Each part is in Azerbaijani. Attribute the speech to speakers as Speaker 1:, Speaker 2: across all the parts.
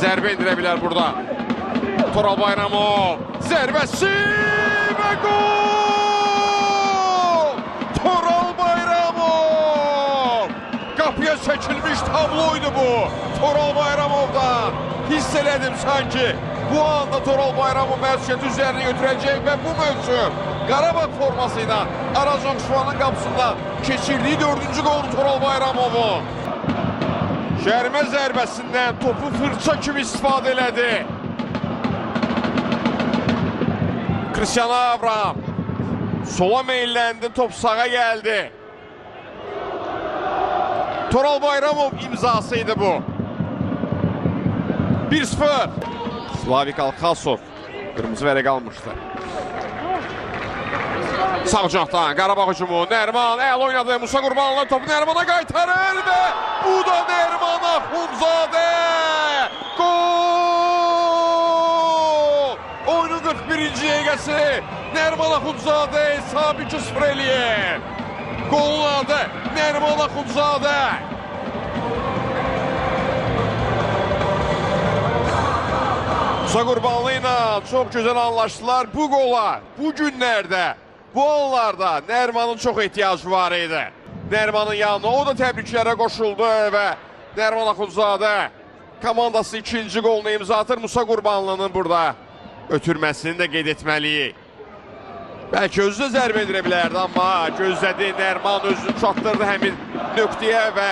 Speaker 1: Zərbə indirə bilər burada. Toral Bayramov. Zərbəsi və gol! Toral Bayramov! Qapıya çəkilmiş tabloydu bu. Toral Bayramov'dan. Hiss elədim sanki. Bu anda Toral Bayramov məsuliyyəti üzərinə götürəcək və bu mövsüm Qarabağ formasıyla Araz Naxçıvanın qapısında keçirdiyi 4-cü qoldu Toral Bayramov'un. Şərmə zərbəsindən topu fırça kimi istifadə elədi. Cristiano Avram sola meyilləndi, top sağa gəldi. Toral Bayramov imzasıydı bu. 1-0. Slavik Alxasov qırmızı vərəq almışdı. Sağ cəhətdən Qarabağ hücumu. Nərman əl oynadı. Musa Qurbanlı topu Nərmana qaytarır və bu da Nərman Axundzadə. Gol! Oyunun 41-ci dəqiqəsi Nərman Axundzadə hesabı 2-0 eləyir. Golun adı Nərman Axundzadə. Musa Qurbanlı ilə çox gözəl anlaşdılar bu qola. Bu günlərdə, bu anlarda Nərmanın çox ehtiyacı var idi. Nərmanın yanına o da təbriklərə qoşuldu və Nərman Axundzadə komandası ikinci qolunu imza atır. Musa Qurbanlının burada ötürməsini də qeyd etməliyik. Bəlkə özü də zərbə edirə bilərdi, amma gözlədi. Nərman özünü çatdırdı həmin nöqtəyə və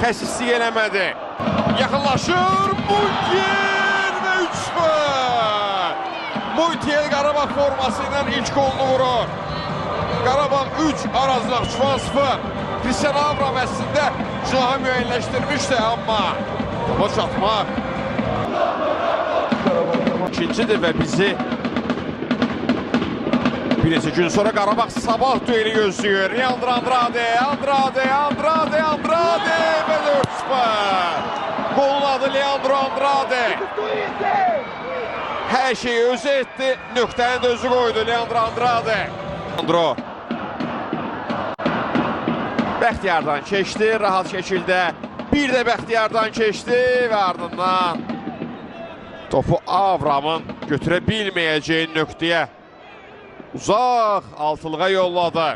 Speaker 1: xəsislik eləmədi. Yaxınlaşır Multiyer və 3-0. Multiyer Qarabağ forması ilə ilk qolunu vurur. Qarabağ 3, Araz Naxçıvan 0. Cristiano Avram əslində cihazı müəyyənləşdirmişdi, amma topa çatmaq. İkincidir və bizi bir neçə gün sonra Qarabağ sabah düeli gözləyir. Leandro Andrade və 4-0. Golun adı Leandro Andrade. Hər şeyi özü etdi, nöqtəni də özü qoydu Leandro Andrade. Leandro Bəxtiyardan keçdi, rahat şəkildə. Bir də Bəxtiyardan keçdi və ardından topu Avramın götürə bilməyəcəyi nöqtəyə uzaq altılığa yolladı.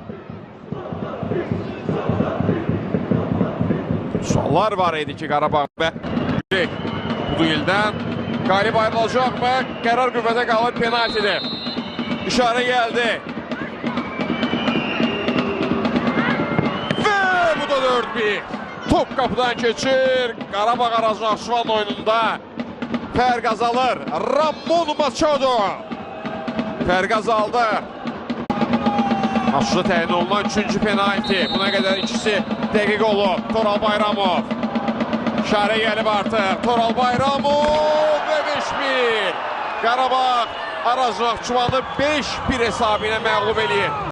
Speaker 1: Suallar var idi ki, Qarabağ və bu dueldən qalib ayrılacaq mı? Qərar qüvvətə qalır, penaltidir. İşarə gəldi. Və bu da 4-1. Top qapıdan keçir. Qarabağ Araz Naxçıvan oyununda fərq azalır. Ramon Machado fərq azaldı. Maçda təyin olunan 3-cü penalti. Buna qədər ikisi dəqiq olub. Toral Bayramov. İşarə gəlib artıq. Toral Bayramov və 5-1. Qarabağ Araz Naxçıvanı 5-1 hesabı ilə məğlub eləyir.